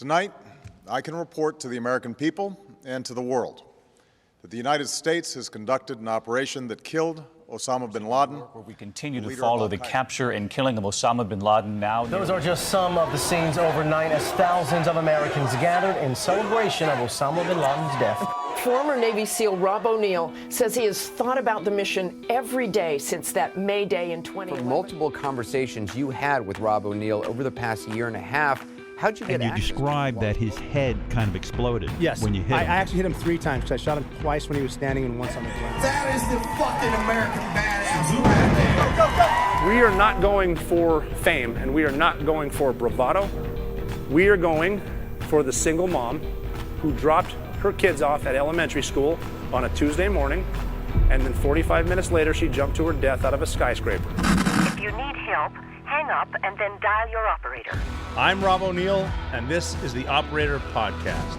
Tonight, I can report to the American people and to the world that the United States has conducted an operation that killed Osama bin Laden. Where we continue to follow the capture and killing of Osama bin Laden now. Those are just some of the scenes overnight as thousands of Americans gathered in celebration of Osama bin Laden's death. Former Navy SEAL Rob O'Neill says he has thought about the mission every day since that May Day in 2011. From multiple conversations you had with Rob O'Neill over the past year and a half, how'd you get access? And you described that his head kind of exploded when you hit him. I actually hit him 3 times because I shot him twice when he was standing and once on the ground. That is the fucking American badass right there. We are not going for fame and we are not going for bravado. We are going for the single mom who dropped her kids off at elementary school on a Tuesday morning, and then 45 minutes later she jumped to her death out of a skyscraper. If you need help, hang up and then dial your operator. I'm Rob O'Neill, and this is the Operator Podcast.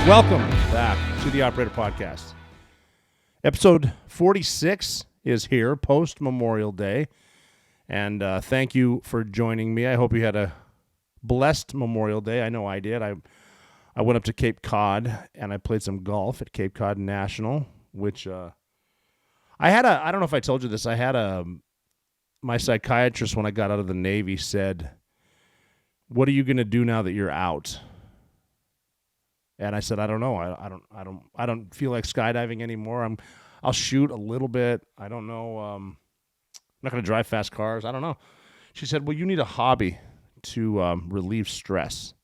Welcome back to the Operator Podcast. Episode 46 is here, post-Memorial Day, and thank you for joining me. I hope you had a blessed Memorial Day. I know I did. I went up to Cape Cod, and I played some golf at Cape Cod National, which... I don't know if I told you this, my psychiatrist when I got out of the Navy said, "What are you going to do now that you're out?" And I said, "I don't know. I don't feel like skydiving anymore. I'll shoot a little bit. I don't know. I'm not going to drive fast cars. I don't know." She said, "Well, you need a hobby to relieve stress."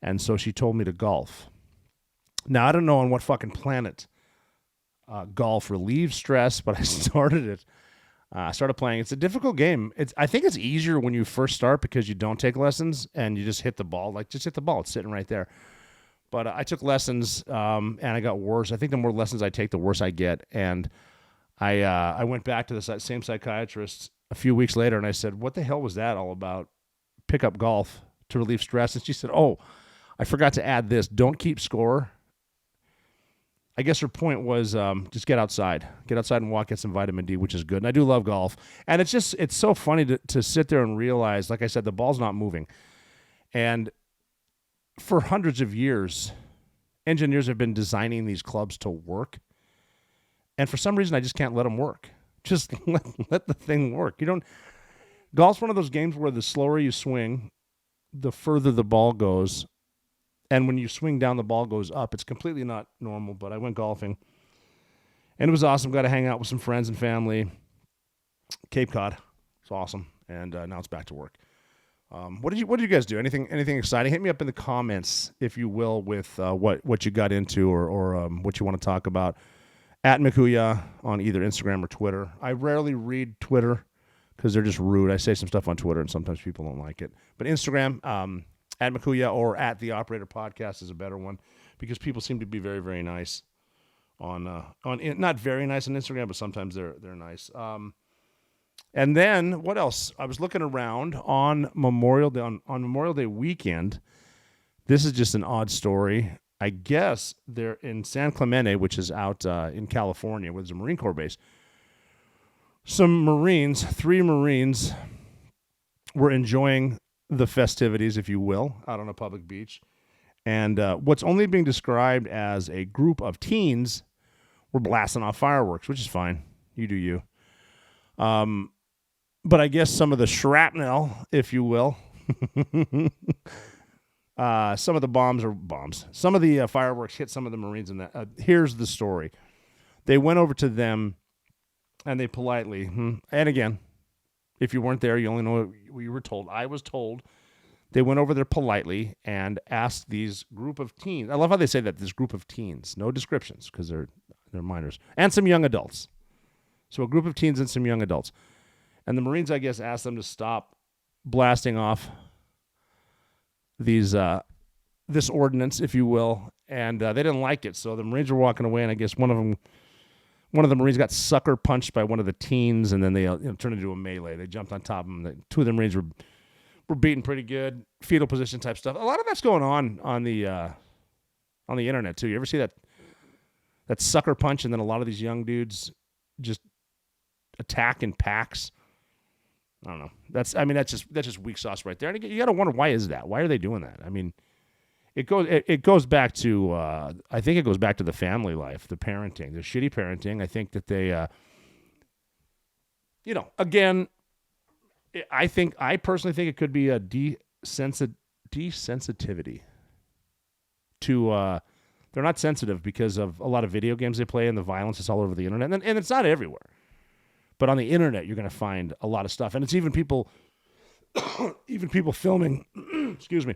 And so she told me to golf. Now, I don't know on what fucking planet golf relieves stress, but I started it. I started playing. It's a difficult game. I think it's easier when you first start because you don't take lessons and you just hit the ball. Like, just hit the ball. It's sitting right there. But I took lessons, and I got worse. I think the more lessons I take, the worse I get. And I went back to the same psychiatrist a few weeks later, and I said, "What the hell was that all about? Pick up golf to relieve stress." And she said, "Oh, I forgot to add this. Don't keep score." I guess her point was just get outside. Get outside and walk, get some vitamin D, which is good. And I do love golf. And it's so funny to sit there and realize, like I said, the ball's not moving. And for hundreds of years, engineers have been designing these clubs to work. And for some reason, I just can't let them work. Just let the thing work. Golf's one of those games where the slower you swing, the further the ball goes. And when you swing down, the ball goes up. It's completely not normal, but I went golfing. And it was awesome. Got to hang out with some friends and family. Cape Cod. It's awesome. And now it's back to work. What did you guys do? Anything exciting? Hit me up in the comments, if you will, with what you got into or what you want to talk about. At Makuya on either Instagram or Twitter. I rarely read Twitter because they're just rude. I say some stuff on Twitter, and sometimes people don't like it. But Instagram... at Makuya or at the Operator Podcast is a better one because people seem to be very, very nice on not very nice on Instagram, but sometimes they're nice. And then what else? I was looking around on Memorial Day on Memorial Day weekend. This is just an odd story. I guess they're in San Clemente, which is out in California, where there's a Marine Corps base. Some Marines, 3 Marines, were enjoying the festivities, if you will, out on a public beach. And what's only being described as a group of teens were blasting off fireworks, which is fine. You do you. But I guess some of the shrapnel, if you will, some of the bombs. Some of the fireworks hit some of the Marines in that. Here's the story. They went over to them, and they politely, and again, if you weren't there, you only know what you were told. I was told they went over there politely and asked these group of teens. I love how they say that, this group of teens. No descriptions because they're minors. And some young adults. So a group of teens and some young adults. And the Marines, I guess, asked them to stop blasting off these this ordinance, if you will. And they didn't like it. So the Marines were walking away, and I guess one of the Marines got sucker punched by one of the teens, and then they turned into a melee. They jumped on top of him. 2 of the Marines were beaten pretty good, fetal position type stuff. A lot of that's going on the internet too. You ever see that sucker punch, and then a lot of these young dudes just attack in packs. I don't know. That's just weak sauce right there. And you got to wonder, why is that? Why are they doing that? I mean, it goes back to I think it goes back to the family life, the parenting, the shitty parenting. I think that they, again, I personally think it could be a desensitivity to. They're not sensitive because of a lot of video games they play and the violence that's all over the internet, and it's not everywhere. But on the internet, you're going to find a lot of stuff, and it's even people filming. Excuse me.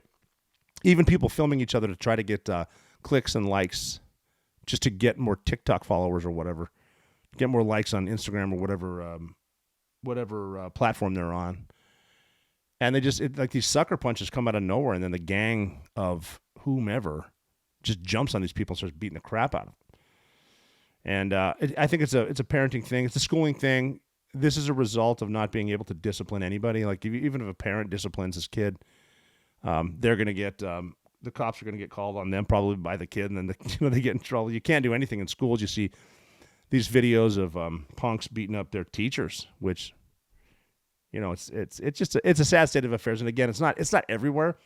Even people filming each other to try to get clicks and likes, just to get more TikTok followers or whatever, get more likes on Instagram or whatever platform they're on. And they just like these sucker punches come out of nowhere, and then the gang of whomever just jumps on these people and starts beating the crap out of them. And I think it's a parenting thing. It's a schooling thing. This is a result of not being able to discipline anybody. Like even if a parent disciplines his kid, they're going to get the cops are going to get called on them probably by the kid, and then they get in trouble. You can't do anything in schools. You see these videos of punks beating up their teachers, which it's just it's a sad state of affairs. And again, it's not everywhere.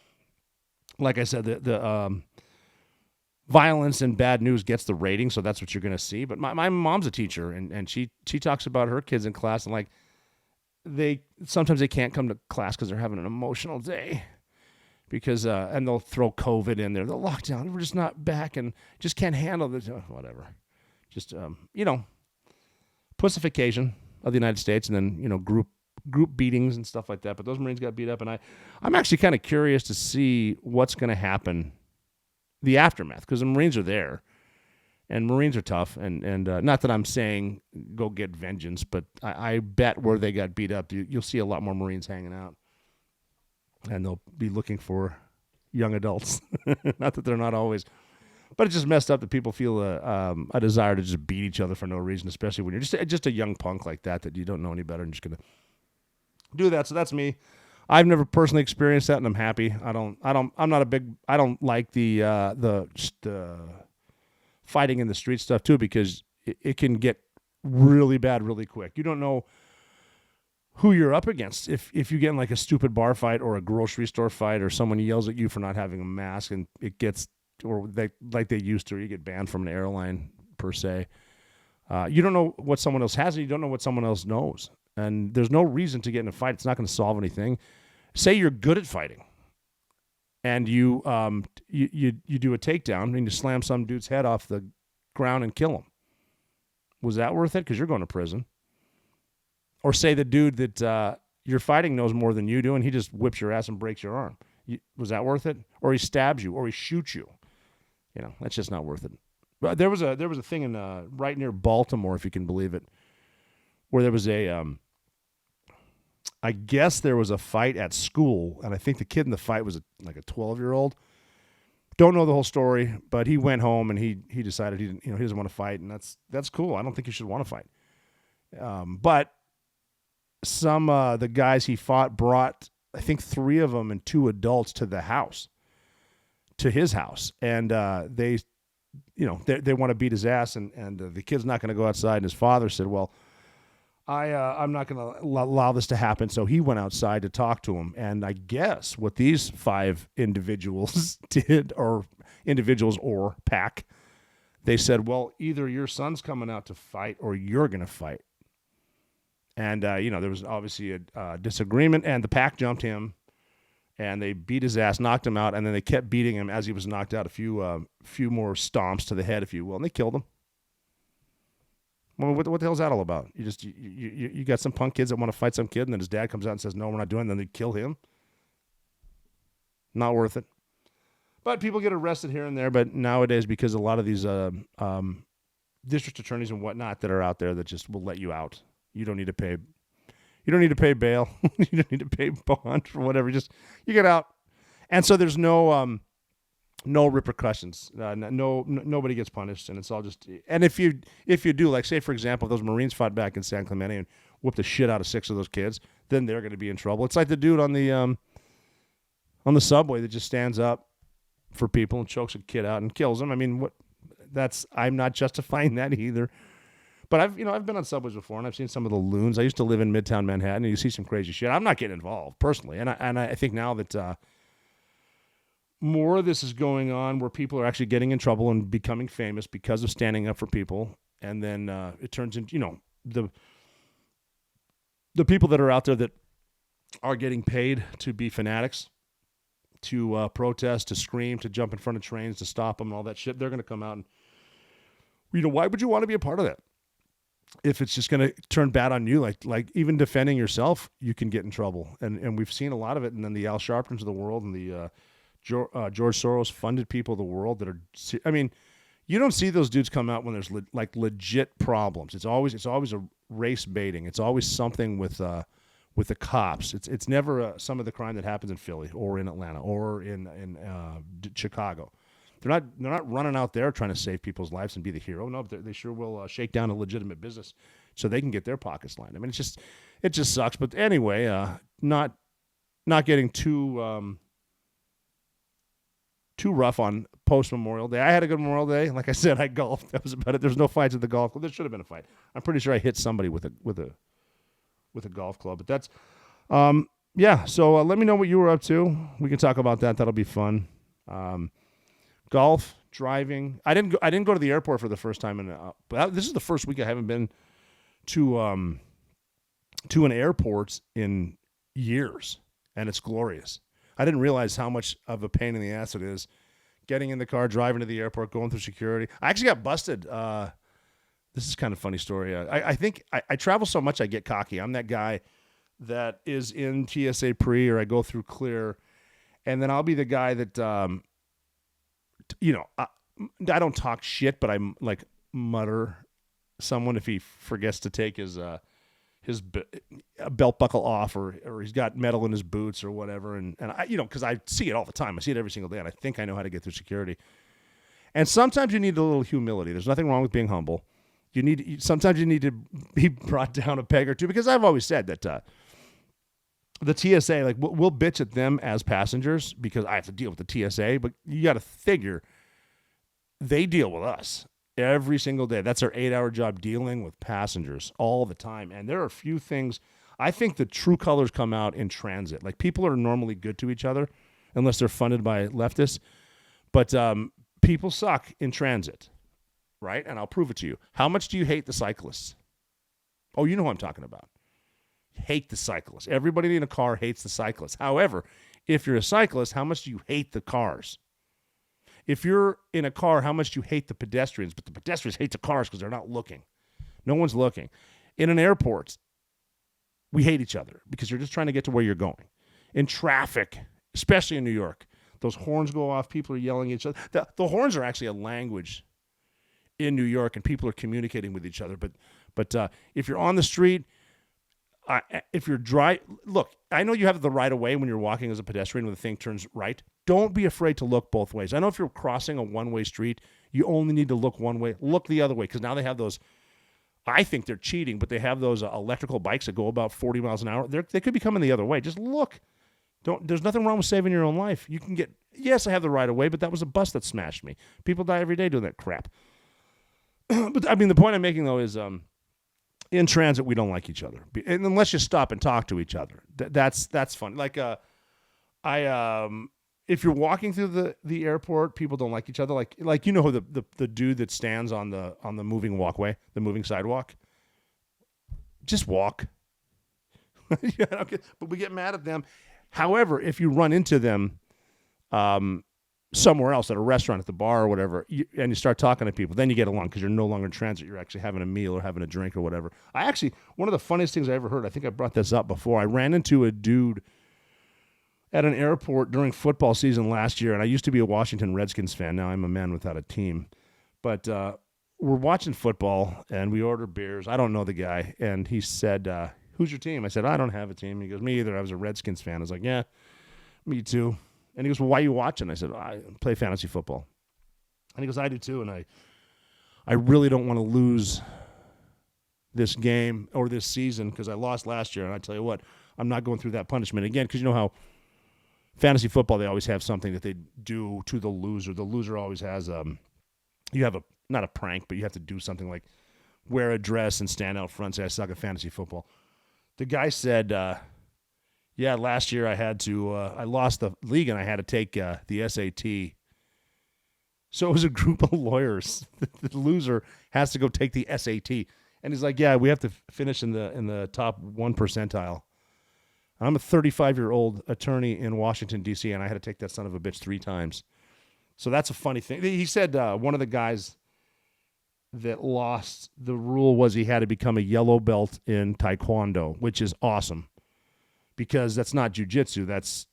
Like I said, the violence and bad news gets the rating, so that's what you're going to see. But my mom's a teacher, and she talks about her kids in class, and like sometimes they can't come to class because they're having an emotional day. Because and they'll throw COVID in there. They'll lock down. We're just not back and just can't handle this. Whatever. Just pussification of the United States, and then group beatings and stuff like that. But those Marines got beat up, and I'm actually kind of curious to see what's going to happen, the aftermath, because the Marines are there, and Marines are tough. And not that I'm saying go get vengeance, but I bet where they got beat up, you'll see a lot more Marines hanging out. And they'll be looking for young adults. Not that they're not always, but it's just messed up that people feel a desire to just beat each other for no reason, especially when you're just a young punk like that you don't know any better and just gonna do that. So that's me. I've never personally experienced that, and I'm happy. I don't like the fighting in the street stuff too, because it can get really bad really quick. You don't know who you're up against. If you get in like a stupid bar fight or a grocery store fight, or someone yells at you for not having a mask, and it gets, or like they used to, or you get banned from an airline per se. You don't know what someone else has, and you don't know what someone else knows. And there's no reason to get in a fight. It's not going to solve anything. Say you're good at fighting, and you do a takedown and you slam some dude's head off the ground and kill him. Was that worth it? Because you're going to prison. Or say the dude that you're fighting knows more than you do, and he just whips your ass and breaks your arm. Was that worth it? Or he stabs you, or he shoots you. That's just not worth it. But there was a thing in right near Baltimore, if you can believe it, where there was I guess there was a fight at school, and I think the kid in the fight was like a 12-year-old. Don't know the whole story, but he went home and he decided he doesn't want to fight, and that's cool. I don't think you should want to fight. But some the guys he fought brought, I think, 3 of them and 2 adults to his house, and they want to beat his ass, and the kid's not going to go outside. And his father said, "Well, I'm not going to allow this to happen." So he went outside to talk to him, and I guess what these 5 individuals did, or pack, they said, "Well, either your son's coming out to fight, or you're going to fight." And, there was obviously a disagreement, and the pack jumped him, and they beat his ass, knocked him out, and then they kept beating him as he was knocked out, a few more stomps to the head, if you will, and they killed him. Well, what the hell is that all about? You got some punk kids that want to fight some kid, and then his dad comes out and says, "No, we're not doing it," and then they kill him. Not worth it. But people get arrested here and there, but nowadays, because a lot of these district attorneys and whatnot that are out there that just will let you out. You don't need to pay. You don't need to pay bail. You don't need to pay bond or whatever. Just you get out, and so there's no repercussions. Nobody gets punished, and it's all just. And if you do, like say for example, those Marines fought back in San Clemente and whooped the shit out of 6 of those kids, then they're going to be in trouble. It's like the dude on the subway that just stands up for people and chokes a kid out and kills him. I mean, I'm not justifying that either. But I've been on subways before, and I've seen some of the loons. I used to live in Midtown Manhattan, and you see some crazy shit. I'm not getting involved personally, and I think now that more of this is going on, where people are actually getting in trouble and becoming famous because of standing up for people, and then it turns into the people that are out there that are getting paid to be fanatics, to protest, to scream, to jump in front of trains, to stop them, and all that shit. They're going to come out and, why would you want to be a part of that? If it's just going to turn bad on you, like even defending yourself, you can get in trouble. And we've seen a lot of it. And then the Al Sharptons of the world and the George Soros funded people of the world that are, I mean, you don't see those dudes come out when there's legit problems. It's always a race baiting. It's always something with the cops. It's never some of the crime that happens in Philly or in Atlanta or in Chicago. They're not running out there trying to save people's lives and be the hero. No, but they sure will shake down a legitimate business so they can get their pockets lined. I mean, it just sucks. But anyway, not getting too rough on post-Memorial Day. I had a good Memorial Day. Like I said, I golfed. That was about it. There's no fights at the golf club. There should have been a fight. I'm pretty sure I hit somebody with a golf club. But that's yeah. So let me know what you were up to. We can talk about that. That'll be fun. Golf, driving. I didn't go to the airport for the first time but this is the first week I haven't been to an airport in years, and it's glorious. I didn't realize how much of a pain in the ass it is getting in the car, driving to the airport, going through security. I actually got busted. This is kind of a funny story. I think I travel so much I get cocky. I'm that guy that is in TSA pre, or I go through clear, and then I'll be the guy that I don't talk shit, but I like mutter someone if he forgets to take his belt buckle off, or he's got metal in his boots or whatever, and I, because I see it all the time. I see it every single day, and I think I know how to get through security. And sometimes you need a little humility. There's nothing wrong with being humble. Sometimes you need to be brought down a peg or two, because I've always said that the TSA, like, we'll bitch at them as passengers because I have to deal with the TSA, but you got to figure they deal with us every single day. That's our 8-hour job, dealing with passengers all the time. And there are a few things. I think the true colors come out in transit. Like, people are normally good to each other unless they're funded by leftists. But people suck in transit, right? And I'll prove it to you. How much do you hate the cyclists? Oh, you know who I'm talking about. Hate the cyclists. Everybody in a car hates the cyclists. However, if you're a cyclist, how much do you hate the cars? If you're in a car, how much do you hate the pedestrians? But the pedestrians hate the cars because they're not looking. No one's looking. In an airport, we hate each other because you're just trying to get to where you're going. In traffic, especially in New York, those horns go off. People are yelling at each other. The horns are actually a language in New York, and people are communicating with each other. But if you're on the street, if you're look, I know you have the right of way when you're walking as a pedestrian when the thing turns right. Don't be afraid to look both ways. I know if you're crossing a one-way street, you only need to look one way. Look the other way, because now they have those, I think they're cheating, but they have those electrical bikes that go about 40 miles an hour. They could be coming the other way. Just look. There's nothing wrong with saving your own life. You can yes, I have the right of way, but that was a bus that smashed me. People die every day doing that crap. But I mean, the point I'm making, though, is in transit, we don't like each other, and unless you stop and talk to each other. That's fun. Like if you're walking through the airport, people don't like each other. Like the dude that stands on the moving walkway, the moving sidewalk. Just walk. But we get mad at them. However, if you run into them somewhere else, at a restaurant, at the bar or whatever, and you start talking to people, then you get along because you're no longer in transit. You're actually having a meal or having a drink or whatever. One of the funniest things I ever heard, I think I brought this up before, I ran into a dude at an airport during football season last year, and I used to be a Washington Redskins fan. Now I'm a man without a team. But we're watching football, and we order beers. I don't know the guy, and he said, who's your team? I said, I don't have a team. He goes, me either. I was a Redskins fan. I was like, yeah, me too. And he goes, well, why are you watching? I said, I play fantasy football. And he goes, I do too, and I really don't want to lose this game or this season because I lost last year. And I tell you what, I'm not going through that punishment again, because you know how fantasy football, they always have something that they do to the loser. The loser always has you have not a prank, but you have to do something like wear a dress and stand out front and say I suck at fantasy football. The guy said, yeah, last year I lost the league and I had to take the SAT. So it was a group of lawyers. The loser has to go take the SAT. And he's like, yeah, we have to finish in the top 1 percentile. I'm a 35-year-old attorney in Washington, D.C., and I had to take that son of a bitch 3 times. So that's a funny thing. He said one of the guys that lost, the rule was he had to become a yellow belt in Taekwondo, which is awesome because that's not jiu-jitsu. That's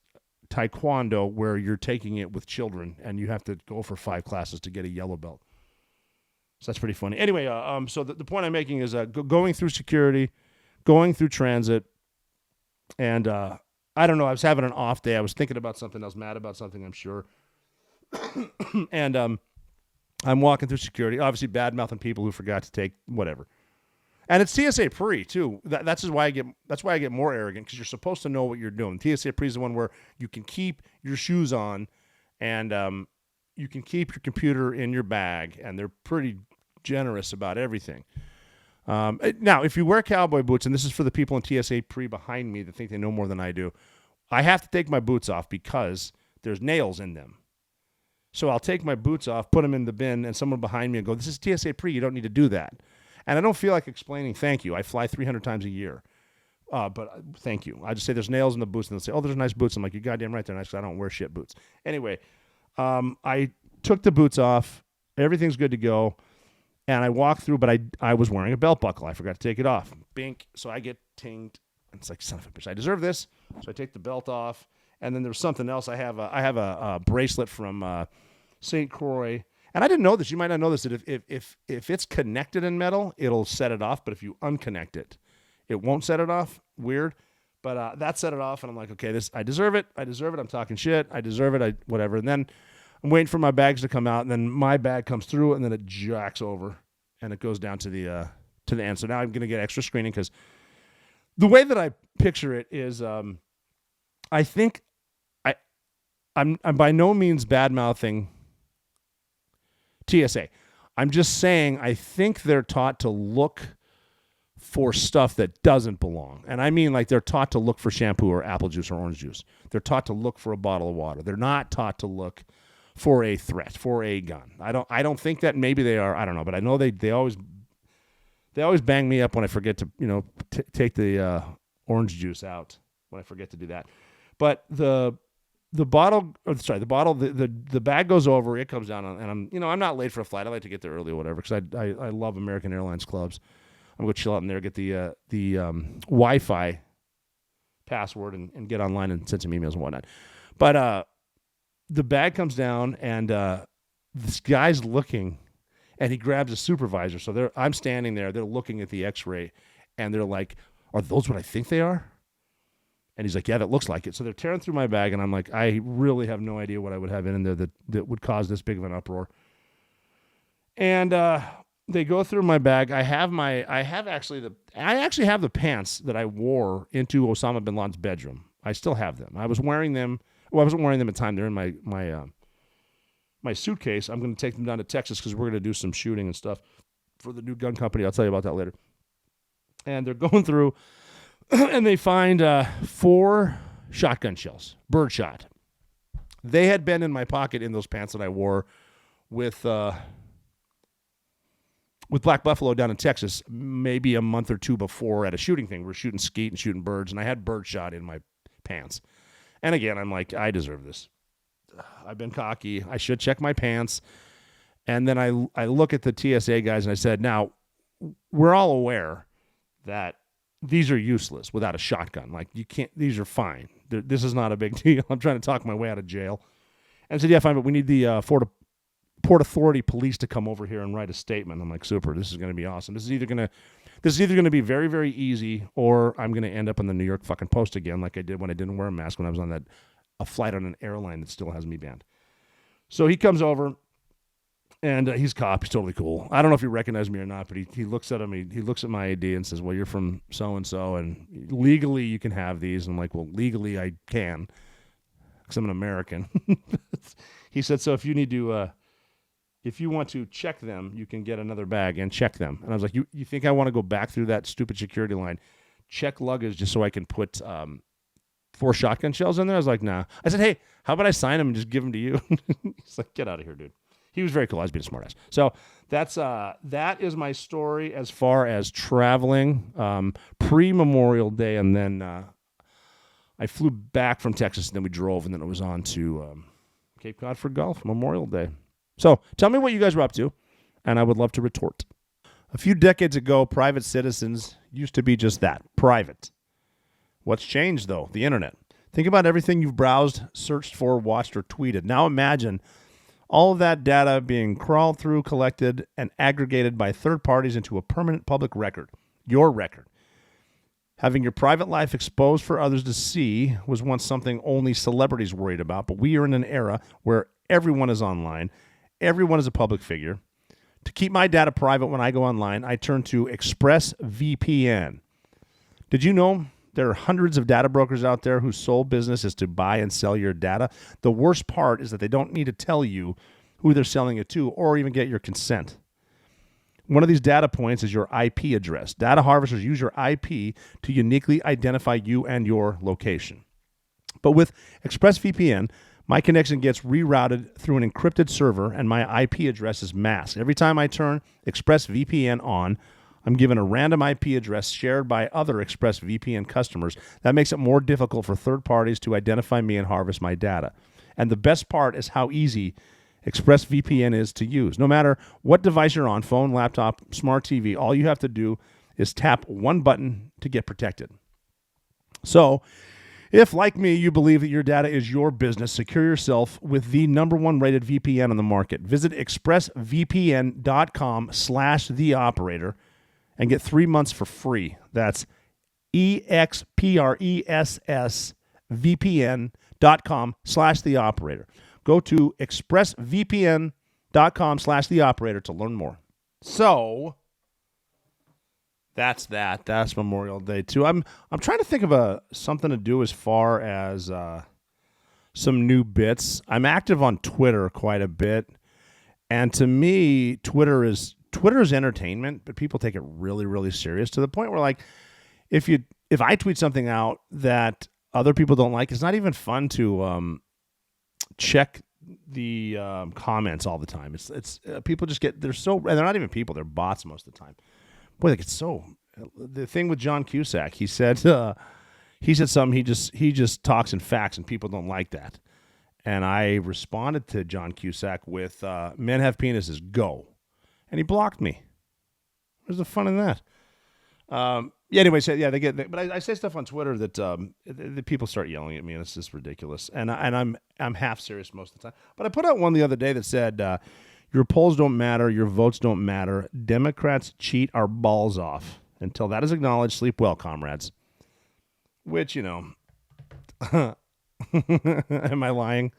Taekwondo where you're taking it with children, and you have to go for 5 classes to get a yellow belt. So that's pretty funny. Anyway, so the point I'm making is going through security, going through transit, and I don't know, I was having an off day. I was thinking about something. I was mad about something, I'm sure. And I'm walking through security, obviously bad-mouthing people who forgot to take whatever. And it's TSA pre, too. That's why I get more arrogant, because you're supposed to know what you're doing. TSA pre is the one where you can keep your shoes on, and you can keep your computer in your bag, and they're pretty generous about everything. Now, if you wear cowboy boots, and this is for the people in TSA pre behind me that think they know more than I do, I have to take my boots off because there's nails in them. So I'll take my boots off, put them in the bin, and someone behind me will go, this is TSA pre, you don't need to do that. And I don't feel like explaining thank you. I fly 300 times a year. But thank you. I just say there's nails in the boots, and they'll say, oh, there's nice boots. I'm like, you're goddamn right, they're nice, because I don't wear shit boots. Anyway, I took the boots off. Everything's good to go. And I walked through, but I was wearing a belt buckle. I forgot to take it off. Bink. So I get tinged. And it's like, son of a bitch, I deserve this. So I take the belt off. And then there's something else. I have a bracelet from St. Croix. And I didn't know this. You might not know this. That if it's connected in metal, it'll set it off. But if you unconnect it, it won't set it off. Weird. But that set it off. And I'm like, okay, I deserve it. I deserve it. I'm talking shit. I deserve it. Whatever. And then I'm waiting for my bags to come out. And then my bag comes through. And then it jacks over. And it goes down to the end. So now I'm going to get extra screening, because the way that I picture it is I think I'm by no means bad-mouthing TSA. I'm just saying I think they're taught to look for stuff that doesn't belong. And I mean, like, they're taught to look for shampoo or apple juice or orange juice. They're taught to look for a bottle of water. They're not taught to look for a threat, for a gun. I don't think that. Maybe they are. I don't know. But I know they always bang me up when I forget to take the orange juice out, when I forget to do that. But the bag goes over, it comes down, and I'm not late for a flight. I like to get there early or whatever, because I love American Airlines clubs. I'm going to chill out in there, get the Wi-Fi password, and get online and send some emails and whatnot. But the bag comes down, and this guy's looking, and he grabs a supervisor. So I'm standing there. They're looking at the X-ray, and they're like, "Are those what I think they are?" And he's like, "Yeah, that looks like it." So they're tearing through my bag, and I'm like, I really have no idea what I would have in there that would cause this big of an uproar. And they go through my bag. I actually have the pants that I wore into Osama bin Laden's bedroom. I still have them. I was wearing them. Well, I wasn't wearing them at the time. They're in my suitcase. I'm going to take them down to Texas, because we're going to do some shooting and stuff for the new gun company. I'll tell you about that later. And they're going through, and they find 4 shotgun shells, birdshot. They had been in my pocket in those pants that I wore with Black Buffalo down in Texas, maybe a month or 2 before at a shooting thing. We're shooting skeet and shooting birds, and I had birdshot in my pants. And again, I'm like, I deserve this. I've been cocky. I should check my pants. And then I look at the TSA guys, and I said, now, we're all aware that these are useless without a shotgun. Like, you can't, these are fine. This is not a big deal. I'm trying to talk my way out of jail. And I said, yeah, fine, but we need the Port Authority police to come over here and write a statement. I'm like, super, this is going to be awesome. This is either going to be very, very easy, or I'm going to end up on the New York fucking Post again, like I did when I didn't wear a mask when I was on a flight on an airline that still has me banned. So he comes over, and he's a cop. He's totally cool. I don't know if he recognized me or not, but he looks at him. He looks at my ID and says, well, you're from so-and-so, and legally you can have these. And I'm like, well, legally I can, because I'm an American. He said, so if you need to if you want to check them, you can get another bag and check them. And I was like, you think I want to go back through that stupid security line, check luggage just so I can put 4 shotgun shells in there? I was like, nah. I said, hey, how about I sign them and just give them to you? He's like, get out of here, dude. He was very cool. I was being a smartass. So that is my story as far as traveling pre-Memorial Day. And then I flew back from Texas, and then we drove, and then it was on to Cape Cod for golf, Memorial Day. So tell me what you guys were up to, and I would love to retort. A few decades ago, private citizens used to be just that, private. What's changed, though? The internet. Think about everything you've browsed, searched for, watched, or tweeted. Now imagine all of that data being crawled through, collected, and aggregated by third parties into a permanent public record, your record. Having your private life exposed for others to see was once something only celebrities worried about, but we are in an era where everyone is online, everyone is a public figure. To keep my data private when I go online, I turn to ExpressVPN. Did you know there are hundreds of data brokers out there whose sole business is to buy and sell your data? The worst part is that they don't need to tell you who they're selling it to or even get your consent. One of these data points is your IP address. Data harvesters use your IP to uniquely identify you and your location. But with ExpressVPN, my connection gets rerouted through an encrypted server, and my IP address is masked. Every time I turn ExpressVPN on, I'm given a random IP address shared by other ExpressVPN customers. That makes it more difficult for third parties to identify me and harvest my data. And the best part is how easy ExpressVPN is to use. No matter what device you're on, phone, laptop, smart TV, all you have to do is tap one button to get protected. So, if, like me, you believe that your data is your business, secure yourself with the #1 rated VPN on the market. Visit expressvpn.com/theoperator and get 3 months for free. That's expressvpn.com/theoperator. Go to expressvpn.com/theoperator to learn more. So that's that. That's Memorial Day too. I'm trying to think of something to do as far as some new bits. I'm active on Twitter quite a bit, and to me, Twitter is entertainment, but people take it really, really serious to the point where, like, if I tweet something out that other people don't like, it's not even fun to check the comments all the time. It's people just get, and they're not even people, they're bots most of the time. Boy, like, it's so, the thing with John Cusack, he said something, he just talks in facts, and people don't like that. And I responded to John Cusack with men have penises, go. And he blocked me. Where's the fun in that? Anyway, so yeah, but I say stuff on Twitter that the people start yelling at me, and it's just ridiculous. And I'm half serious most of the time. But I put out one the other day that said, your polls don't matter, your votes don't matter. Democrats cheat our balls off. Until that is acknowledged, sleep well, comrades. Which, am I lying?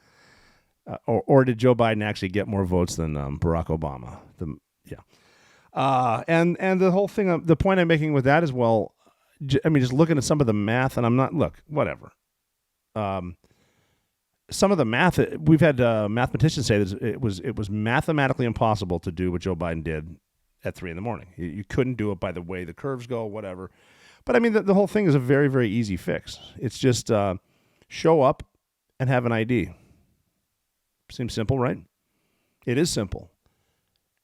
Or did Joe Biden actually get more votes than Barack Obama? And the whole thing, the point I'm making with that is, well, just looking at some of the math, and whatever. Some of the math, we've had mathematicians say that it was mathematically impossible to do what Joe Biden did at 3 a.m. You couldn't do it by the way the curves go, whatever. But I mean, the whole thing is a very, very easy fix. It's just show up and have an ID. Seems simple, right? It is simple.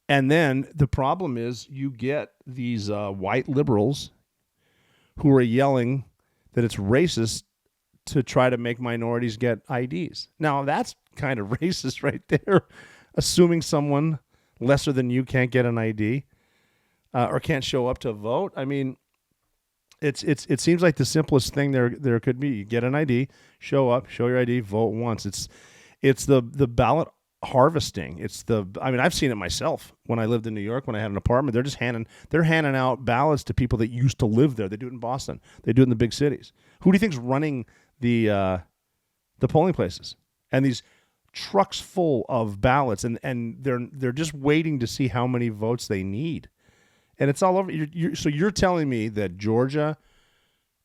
And then the problem is you get these white liberals who are yelling that it's racist to try to make minorities get IDs. Now, that's kind of racist right there, assuming someone lesser than you can't get an ID or can't show up to vote. I mean, it seems like the simplest thing there could be. You get an ID, show up, show your ID, vote once. It's the ballot harvesting. I've seen it myself when I lived in New York, when I had an apartment. They're handing out ballots to people that used to live there. They do it in Boston. They do it in the big cities. Who do you think's running the polling places? And these trucks full of ballots, and they're just waiting to see how many votes they need. And it's all over. So you're telling me that Georgia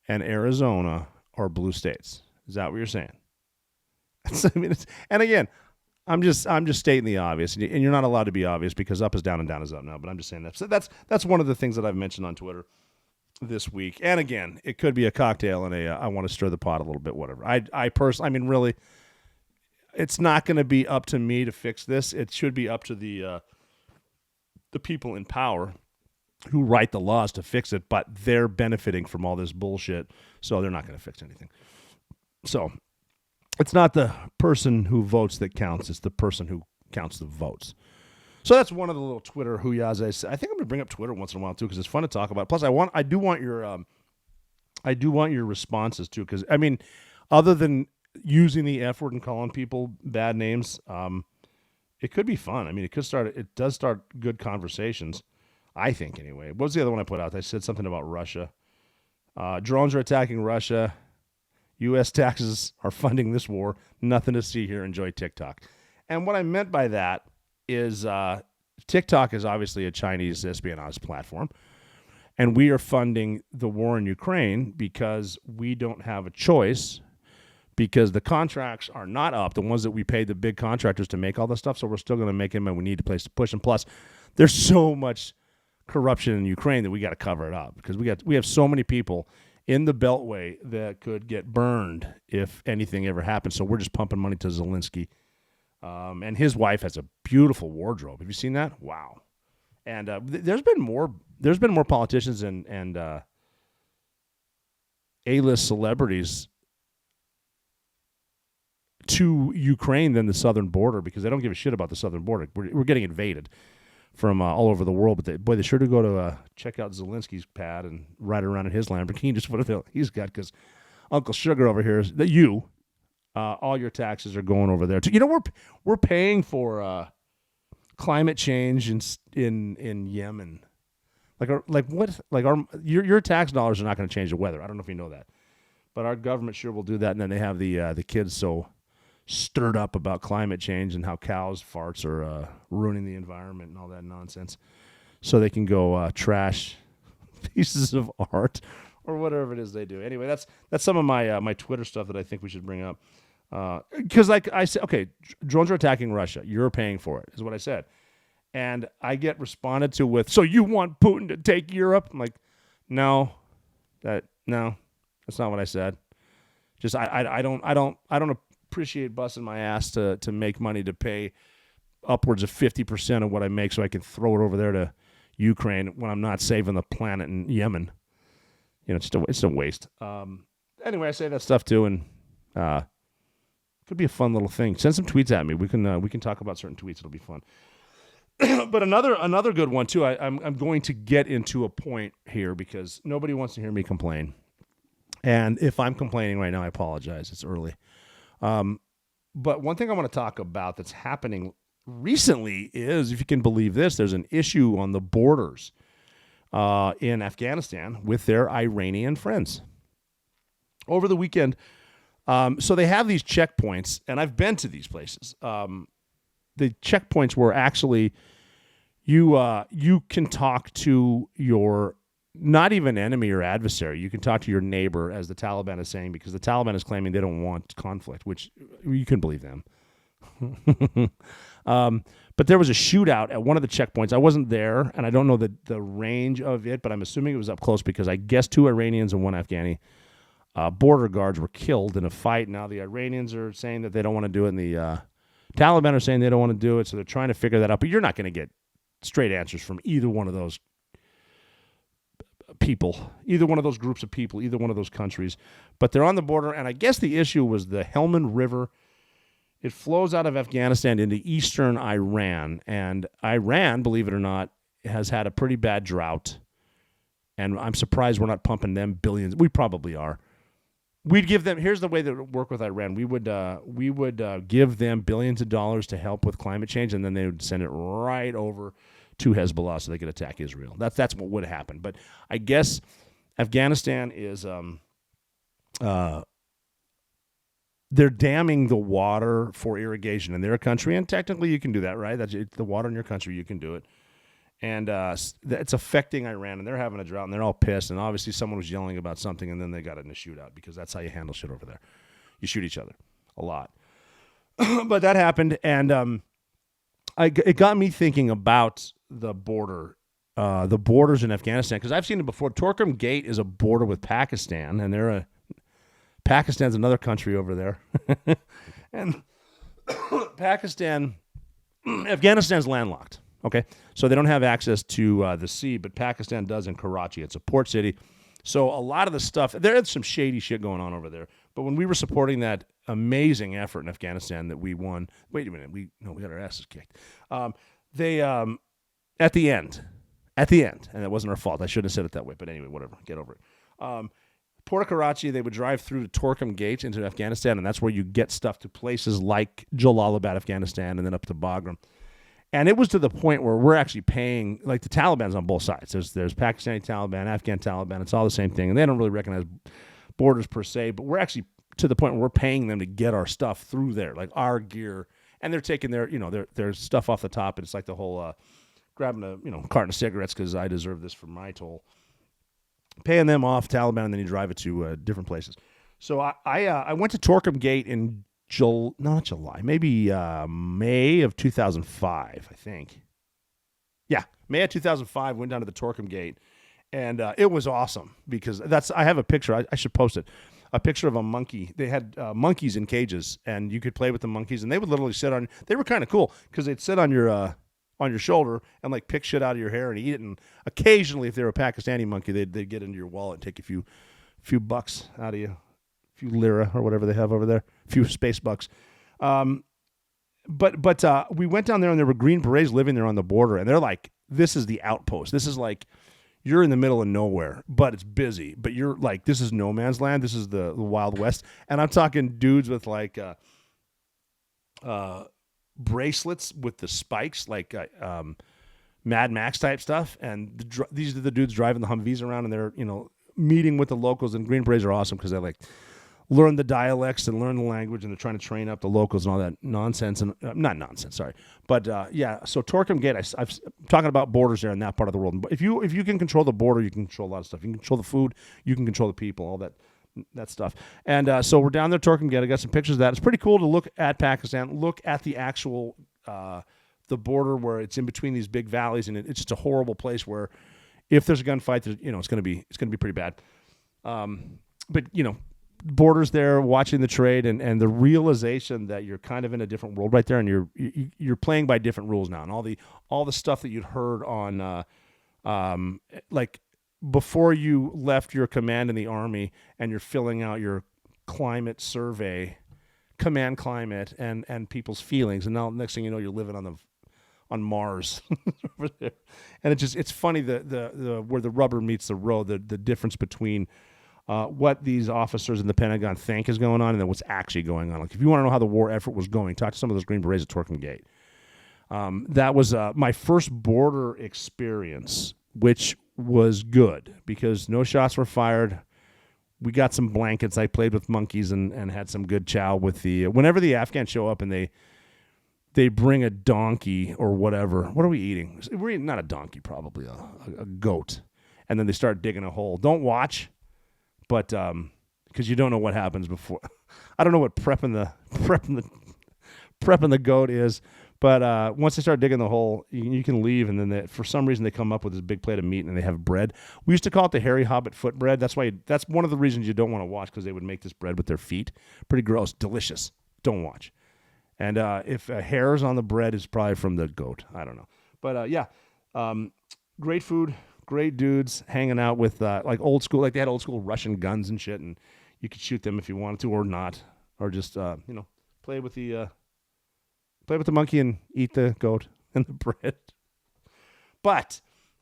and Arizona are blue states? Is that what you're saying? And again, I'm just stating the obvious, and you're not allowed to be obvious because up is down and down is up now. But I'm just saying that. So that's one of the things that I've mentioned on Twitter this week. And again, it could be a cocktail and I want to stir the pot a little bit, whatever. I personally, I mean, really, it's not going to be up to me to fix this. It should be up to the people in power who write the laws to fix it, but they're benefiting from all this bullshit, so they're not going to fix anything. So it's not the person who votes that counts. It's the person who counts the votes. So that's one of the little Twitter hoo-yahs I say. I think I'm going to bring up Twitter once in a while, too, because it's fun to talk about. Plus, I do want your responses, too, because, I mean, other than using the F word and calling people bad names, it could be fun. I mean, it does start good conversations, I think, anyway. What was the other one I put out? I said something about Russia. Drones are attacking Russia. U.S. taxes are funding this war. Nothing to see here. Enjoy TikTok. And what I meant by that is TikTok is obviously a Chinese espionage platform, and we are funding the war in Ukraine because we don't have a choice, because the contracts are not up, the ones that we paid the big contractors to make all this stuff, so we're still going to make them, and we need a place to push them. Plus, there's so much corruption in Ukraine that we got to cover it up, because we have so many people in the Beltway that could get burned if anything ever happens, so we're just pumping money to Zelensky. And his wife has a beautiful wardrobe. Have you seen that? Wow. And there's been more politicians and A-list celebrities to Ukraine than the southern border, because they don't give a shit about the southern border. We're getting invaded from all over the world, but they sure do go to check out Zelensky's pad and ride around in his Lamborghini, just whatever he's got, because Uncle Sugar over here is all your taxes are going over there too. You know, we're paying for climate change in Yemen. Your tax dollars are not going to change the weather. I don't know if you know that, but our government sure will do that. And then they have the kids so stirred up about climate change and how cows' farts are ruining the environment and all that nonsense, so they can go trash pieces of art or whatever it is they do. Anyway, that's some of my Twitter stuff that I think we should bring up. Because like I said, okay, drones are attacking Russia. You're paying for it, is what I said. And I get responded to with, so you want Putin to take Europe? I'm like, no, that's not what I said. Just I don't appreciate busting my ass to make money to pay upwards of 50% of what I make so I can throw it over there to Ukraine when I'm not saving the planet in Yemen. You know, it's a waste. Anyway, I say that stuff too, and could be a fun little thing. Send some tweets at me. We can talk about certain tweets. It'll be fun. But another good one too. I'm going to get into a point here because nobody wants to hear me complain, and if I'm complaining right now, I apologize. It's early. But one thing I want to talk about that's happening recently is, if you can believe this, there's an issue on the borders in Afghanistan with their Iranian friends. Over the weekend, so they have these checkpoints, and I've been to these places. The checkpoints where actually you can talk to your, not even enemy or adversary, you can talk to your neighbor, as the Taliban is saying, because the Taliban is claiming they don't want conflict, which you can believe them. But there was a shootout at one of the checkpoints. I wasn't there, and I don't know the range of it, but I'm assuming it was up close, because I guess 2 Iranians and 1 Afghani border guards were killed in a fight. Now the Iranians are saying that they don't want to do it, and the Taliban are saying they don't want to do it, so they're trying to figure that out. But you're not going to get straight answers from either one of those people, either one of those groups of people, either one of those countries. But they're on the border, and I guess the issue was the Helmand River. It flows out of Afghanistan into eastern Iran, and Iran, believe it or not, has had a pretty bad drought, and I'm surprised we're not pumping them billions. We probably are. We'd give them, here's the way that it would work with Iran. We would give them billions of dollars to help with climate change, and then they would send it right over to Hezbollah so they could attack Israel. That's what would happen. But I guess Afghanistan is they're damming the water for irrigation in their country, and technically you can do that, right? That's the water in your country, you can do it. And it's affecting Iran, and they're having a drought, and they're all pissed. And obviously someone was yelling about something, and then they got in a shootout, because that's how you handle shit over there. You shoot each other a lot. But that happened, and it got me thinking about the borders in Afghanistan, because I've seen it before. Torkham Gate is a border with Pakistan, and Pakistan's another country over there. And Afghanistan's landlocked, okay? So they don't have access to the sea, but Pakistan does in Karachi. It's a port city. So a lot of the stuff, there's some shady shit going on over there. But when we were supporting that amazing effort in Afghanistan that we won, wait a minute, we got our asses kicked. They at the end, and it wasn't our fault. I shouldn't have said it that way, but anyway, whatever, get over it. Port of Karachi, they would drive through to Torkham Gate into Afghanistan, and that's where you get stuff to places like Jalalabad, Afghanistan, and then up to Bagram. And it was to the point where we're actually paying, like, the Taliban's on both sides. There's Pakistani Taliban, Afghan Taliban. It's all the same thing. And they don't really recognize borders per se, but we're actually to the point where we're paying them to get our stuff through there, like our gear. And they're taking their stuff off the top. And it's like the whole grabbing a carton of cigarettes because I deserve this for my toll. Paying them off Taliban, and then you drive it to different places. So I went to Torkham Gate in not July, maybe May of 2005, I think. Yeah, May of 2005, went down to the Torkham Gate, and it was awesome because I have a picture. I should post it. A picture of a monkey. They had monkeys in cages, and you could play with the monkeys, and they would literally sit on. They were kind of cool because they'd sit on your shoulder and like pick shit out of your hair and eat it. And occasionally, if they were a Pakistani monkey, they'd get into your wallet and take a few bucks out of you. Few lira or whatever they have over there, a few space bucks. But we went down there, and there were Green Berets living there on the border, and they're like, this is the outpost. This is like, you're in the middle of nowhere, but it's busy. But you're like, this is no man's land. This is the Wild West. And I'm talking dudes with like bracelets with the spikes, like Mad Max type stuff. And these are the dudes driving the Humvees around, and they're, meeting with the locals. And Green Berets are awesome because they like learn the dialects and learn the language, and they're trying to train up the locals and all that nonsense. And not nonsense, sorry. But so Torkham Gate, I'm talking about borders there in that part of the world. But if you can control the border, you can control a lot of stuff. You can control the food, you can control the people, all that stuff. And so we're down there, Torkham Gate. I got some pictures of that. It's pretty cool to look at Pakistan, look at the actual the border where it's in between these big valleys, and it's just a horrible place where if there's a gunfight, it's going to be pretty bad. But borders there, watching the trade, and the realization that you're kind of in a different world right there, and you're playing by different rules now, and all the stuff that you'd heard on like before you left your command in the Army, and you're filling out your climate survey, command climate, and people's feelings, and now next thing you know, you're living on Mars over there. And it's funny the where the rubber meets the road, the difference between what these officers in the Pentagon think is going on and then what's actually going on. Like, if you want to know how the war effort was going, talk to some of those Green Berets at Torkham Gate. That was my first border experience, which was good because no shots were fired. We got some blankets. I played with monkeys and had some good chow with whenever the Afghans show up and they bring a donkey or whatever. What are we eating? We're eating not a donkey, probably a goat. And then they start digging a hole. Don't watch, but because you don't know what happens before. I don't know what prepping the goat is, but once they start digging the hole, you can leave, and then for some reason they come up with this big plate of meat and they have bread. We used to call it the hairy hobbit foot bread. That's one of the reasons you don't want to watch, because they would make this bread with their feet. Pretty gross, delicious. Don't watch. And if hairs on the bread, is probably from the goat. I don't know. But great food, great dudes hanging out with like old school, like they had old school Russian guns and shit, and you could shoot them if you wanted to or not, or just play with the monkey and eat the goat and the bread. But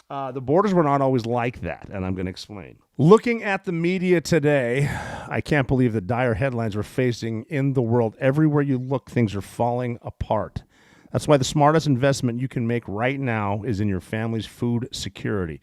the borders were not always like that, and I'm going to explain. Looking at the media today, I can't believe the dire headlines we're facing in the world. Everywhere you look, things are falling apart. That's why the smartest investment you can make right now is in your family's food security.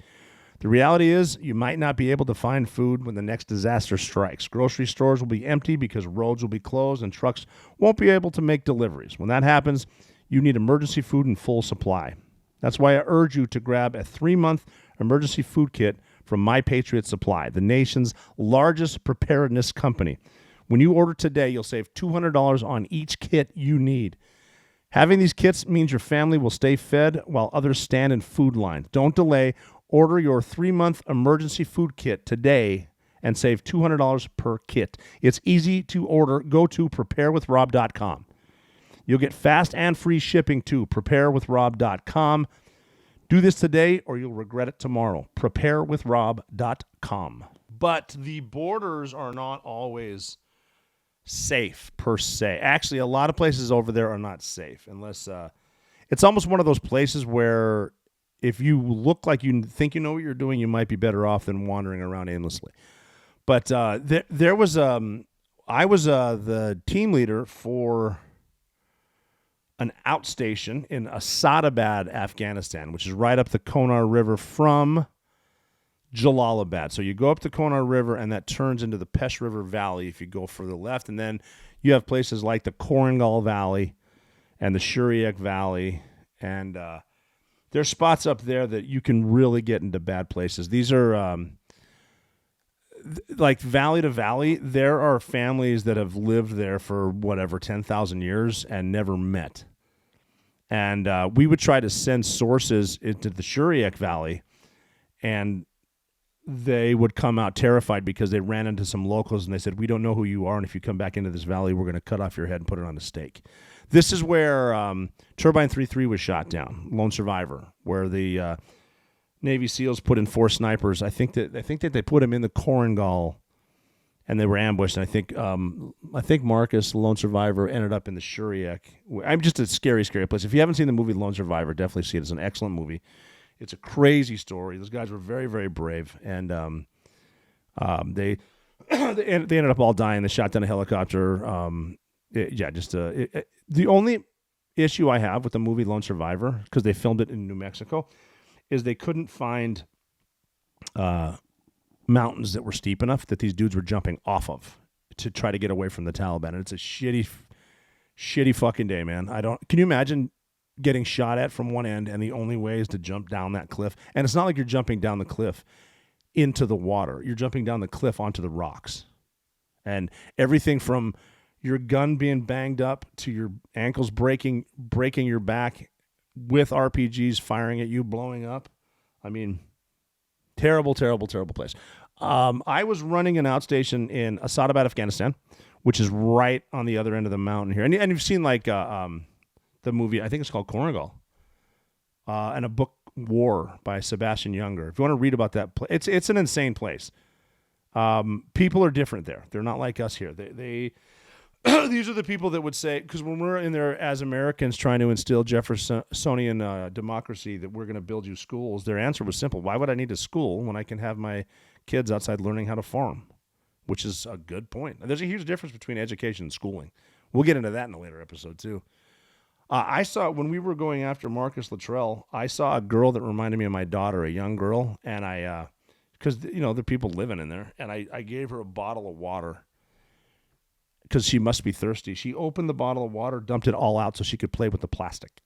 The reality is you might not be able to find food when the next disaster strikes. Grocery stores will be empty because roads will be closed and trucks won't be able to make deliveries. When that happens, you need emergency food in full supply. That's why I urge you to grab a 3-month emergency food kit from My Patriot Supply, the nation's largest preparedness company. When you order today, you'll save $200 on each kit you need. Having these kits means your family will stay fed while others stand in food lines. Don't delay. Order your 3-month emergency food kit today and save $200 per kit. It's easy to order. Go to preparewithrob.com. You'll get fast and free shipping to preparewithrob.com. Do this today or you'll regret it tomorrow. Preparewithrob.com. But the borders are not always safe per se. Actually, a lot of places over there are not safe unless it's almost one of those places where if you look like you think you know what you're doing, you might be better off than wandering around aimlessly. But there was I was the team leader for an outstation in Asadabad, Afghanistan, which is right up the Konar River from Jalalabad. So you go up the Konar River, and that turns into the Pesh River Valley if you go further left. And then you have places like the Korangal Valley and the Shuriak Valley. And there's spots up there that you can really get into bad places. These are like valley to valley. There are families that have lived there for 10,000 years and never met. And we would try to send sources into the Shuriak Valley, and they would come out terrified because they ran into some locals and they said, "We don't know who you are, and if you come back into this valley, we're going to cut off your head and put it on a stake." This is where Turbine 3-3 was shot down, Lone Survivor, where the Navy SEALs put in 4 snipers. I think that they put them in the Korangal, and they were ambushed. And I think Marcus, Lone Survivor, ended up in the Shuriak. I'm just a scary, scary place. If you haven't seen the movie Lone Survivor, definitely see it. It's an excellent movie. It's a crazy story. Those guys were very, very brave, and they ended up all dying. They shot down a helicopter. The only issue I have with the movie Lone Survivor, because they filmed it in New Mexico, is they couldn't find mountains that were steep enough that these dudes were jumping off of to try to get away from the Taliban. And it's a shitty fucking day, man. Can you imagine getting shot at from one end and the only way is to jump down that cliff? And it's not like you're jumping down the cliff into the water. You're jumping down the cliff onto the rocks. And everything from your gun being banged up to your ankles breaking your back with RPGs firing at you, blowing up. I mean, terrible, terrible, terrible place. I was running an outstation in Asadabad, Afghanistan, which is right on the other end of the mountain here. And you've seen like the movie, I think it's called Korangal, and a book, War, by Sebastian Junger. If you want to read about that place, it's an insane place. People are different there. They're not like us here. They these are the people that would say, because when we're in there as Americans trying to instill Jeffersonian democracy, that we're going to build you schools, their answer was simple. Why would I need a school when I can have my kids outside learning how to farm? Which is a good point. There's a huge difference between education and schooling. We'll get into that in a later episode, too. I saw, when we were going after Marcus Luttrell, I saw a girl that reminded me of my daughter, a young girl, and because, there are people living in there, and I gave her a bottle of water because she must be thirsty. She opened the bottle of water, dumped it all out so she could play with the plastic.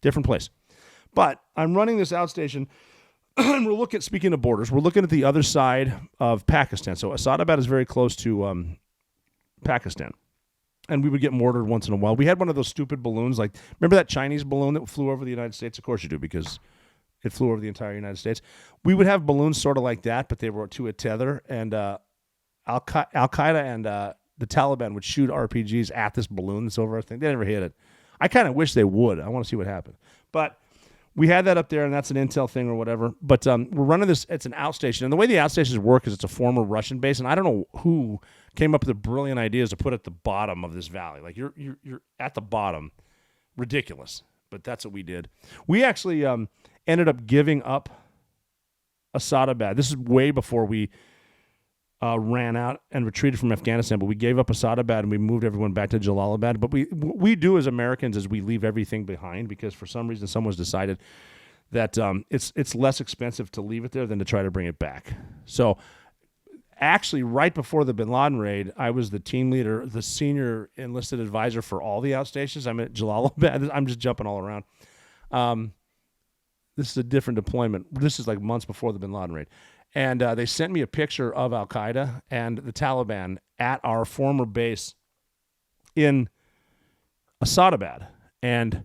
Different place. But I'm running this outstation, and we're looking, speaking of borders, we're looking at the other side of Pakistan. So Asadabad is very close to Pakistan. And we would get mortared once in a while. We had one of those stupid balloons. Like, remember that Chinese balloon that flew over the United States? Of course you do, because it flew over the entire United States. We would have balloons sort of like that, but they were to a tether. And Al-Qaeda and the Taliban would shoot RPGs at this balloon that's over our thing. They never hit it. I kind of wish they would. I want to see what happened. But we had that up there, and that's an intel thing or whatever. But we're running this. It's an outstation. And the way the outstations work is it's a former Russian base. And I don't know who came up with the brilliant ideas to put at the bottom of this valley. Like, you're at the bottom. Ridiculous. But that's what we did. We actually ended up giving up Asadabad. This is way before we ran out and retreated from Afghanistan, but we gave up Asadabad and we moved everyone back to Jalalabad. But what we do as Americans is we leave everything behind, because for some reason someone's decided that it's less expensive to leave it there than to try to bring it back. So actually, right before the Bin Laden raid, I was the team leader, the senior enlisted advisor for all the outstations. I'm at Jalalabad. I'm just jumping all around. This is a different deployment. This is like months before the Bin Laden raid. And they sent me a picture of Al-Qaeda and the Taliban at our former base in Asadabad. And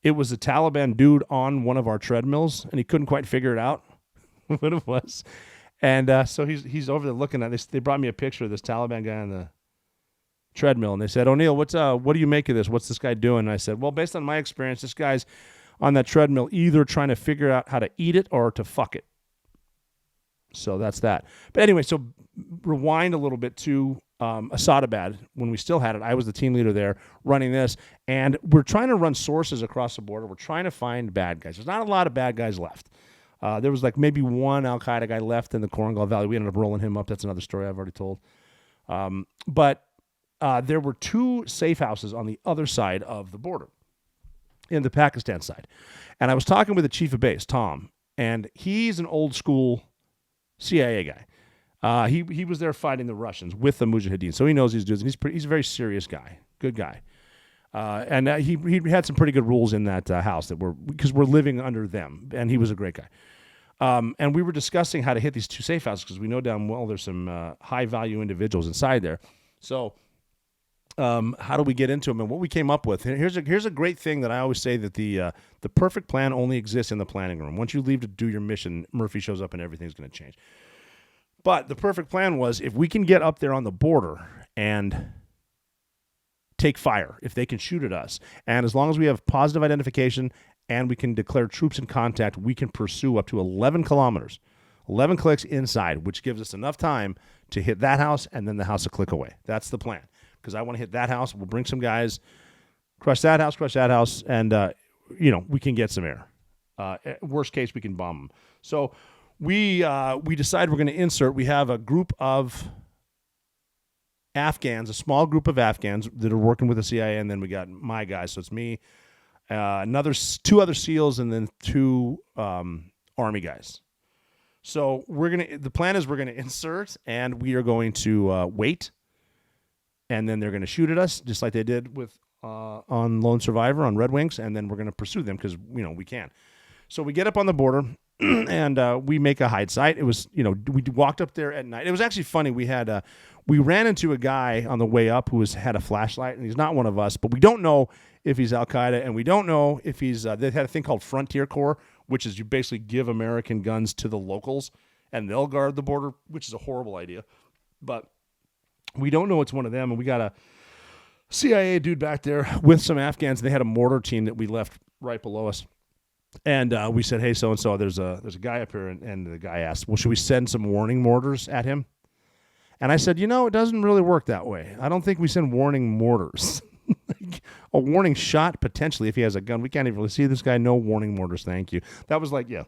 it was a Taliban dude on one of our treadmills, and he couldn't quite figure it out what it was. And so he's over there looking at this. They brought me a picture of this Taliban guy on the treadmill, and they said, "O'Neill, what do you make of this? What's this guy doing?" And I said, "Well, based on my experience, this guy's on that treadmill either trying to figure out how to eat it or to fuck it." So that's that. But anyway, so rewind a little bit to Asadabad when we still had it. I was the team leader there running this, and we're trying to run sources across the border. We're trying to find bad guys. There's not a lot of bad guys left. There was like maybe one Al-Qaeda guy left in the Korengal Valley. We ended up rolling him up. That's another story I've already told. But there were 2 safe houses on the other side of the border, in the Pakistan side. And I was talking with the chief of base, Tom, and he's an old school CIA guy. He was there fighting the Russians with the Mujahideen, so he knows these dudes. And he's a very serious guy, good guy. And he had some pretty good rules in that house because we're living under them, and he was a great guy. And we were discussing how to hit these 2 safe houses because we know damn well there's some high-value individuals inside there. So how do we get into them? And what we came up with, here's a great thing that I always say, that the perfect plan only exists in the planning room. Once you leave to do your mission, Murphy shows up and everything's going to change. But the perfect plan was, if we can get up there on the border and take fire, if they can shoot at us, and as long as we have positive identification and we can declare troops in contact, we can pursue up to 11 kilometers, 11 clicks inside, which gives us enough time to hit that house and then the house a click away. That's the plan, because I want to hit that house. We'll bring some guys, crush that house, and we can get some air. Worst case, we can bomb them. So we decide we're going to insert. We have a group of Afghans, a small group of Afghans that are working with the CIA, and then we got my guys. So it's me, 2 other SEALs, and then 2 Army guys. So the plan is we're gonna insert, and we are going to wait, and then they're going to shoot at us just like they did with on Lone Survivor on Red Wings, and then we're going to pursue them because we can. So we get up on the border. And we make a hide site. It was, we walked up there at night. It was actually funny. We ran into a guy on the way up who had a flashlight, and he's not one of us, but we don't know if he's Al-Qaeda, and we don't know if he's, they had a thing called Frontier Corps, which is you basically give American guns to the locals, and they'll guard the border, which is a horrible idea. But we don't know it's one of them, and we got a CIA dude back there with some Afghans. They had a mortar team that we left right below us. And we said, "Hey, so-and-so, there's a guy up here," and the guy asked, "Well, should we send some warning mortars at him?" And I said, it doesn't really work that way. I don't think we send warning mortars. A warning shot, potentially, if he has a gun. We can't even really see this guy. No warning mortars, thank you. That was like, yeah.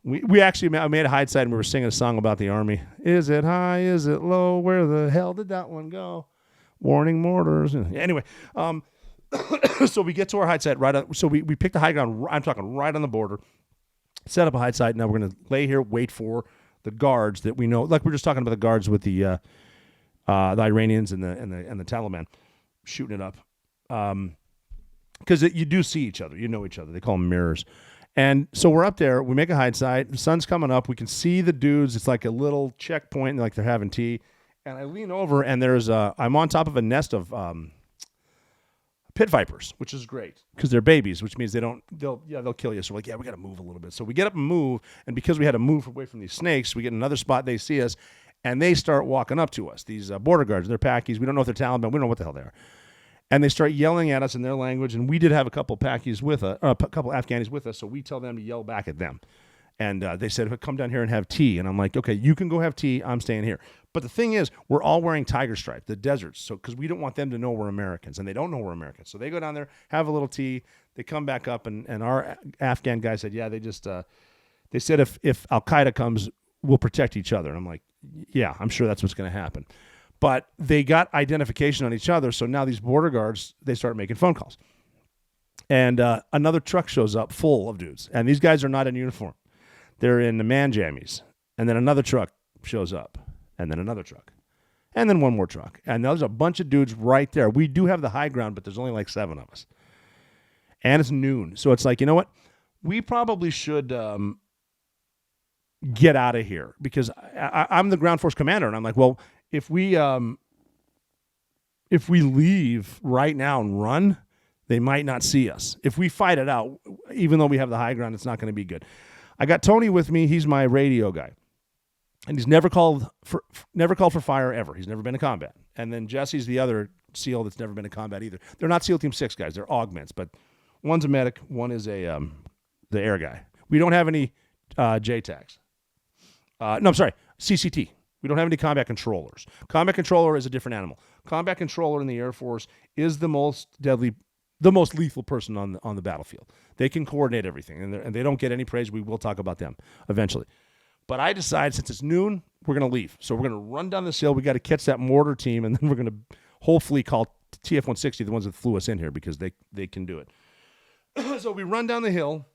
We actually made a hide site, and we were singing a song about the Army. Is it high? Is it low? Where the hell did that one go? Warning mortars. Anyway, so we get to our hide site so we picked the high ground. I'm talking right on the border. Set up a hide site. Now we're going to lay here, wait for the guards that we know. Like we were just talking about the guards with the Iranians and the Taliban shooting it up. Because you do see each other. You know each other. They call them mirrors. And so we're up there. We make a hide site. The sun's coming up. We can see the dudes. It's like a little checkpoint, like they're having tea. And I lean over, and I'm on top of a nest of pit vipers, which is great because they're babies, which means they'll kill you. So we're like, yeah, we got to move a little bit. So we get up and move, and because we had to move away from these snakes, we get another spot. They see us, and they start walking up to us. These border guards, they're Pakis. We don't know if they're Taliban. We don't know what the hell they are. And they start yelling at us in their language, and we did have a couple Pakis with us, a couple Afghanis with us, so we tell them to yell back at them. And they said, come down here and have tea. And I'm like, okay, you can go have tea. I'm staying here. But the thing is, we're all wearing tiger stripe, the deserts, so because we don't want them to know we're Americans, and they don't know we're Americans. So they go down there, have a little tea. They come back up, and our Afghan guy said, yeah, they said if Al-Qaeda comes, we'll protect each other. And I'm like, yeah, I'm sure that's what's going to happen. But they got identification on each other, so now these border guards, they start making phone calls. And another truck shows up full of dudes, and these guys are not in uniform. They're in the man jammies. And then another truck shows up, and then another truck, and then one more truck. And there's a bunch of dudes right there. We do have the high ground, but there's only like 7 of us. And it's noon. So it's like, you know what? We probably should get out of here, because I'm the ground force commander, and I'm like, well, if we leave right now and run, they might not see us. If we fight it out, even though we have the high ground, it's not going to be good. I got Tony with me. He's my radio guy, and he's never called for fire ever. He's never been in combat. And then Jesse's the other SEAL that's never been in combat either. They're not SEAL Team 6 guys. They're augments, but one's a medic, one is the air guy. We don't have any JTAGs. No, I'm sorry, CCT. We don't have any combat controllers. Combat controller is a different animal. Combat controller in the Air Force is the most deadly, the most lethal person on the battlefield. They can coordinate everything, and they don't get any praise. We will talk about them eventually. But I decide, since it's noon, we're going to leave. So we're going to run down this hill. We got to catch that mortar team, and then we're going to hopefully call TF-160, the ones that flew us in here, because they can do it. So we run down the hill,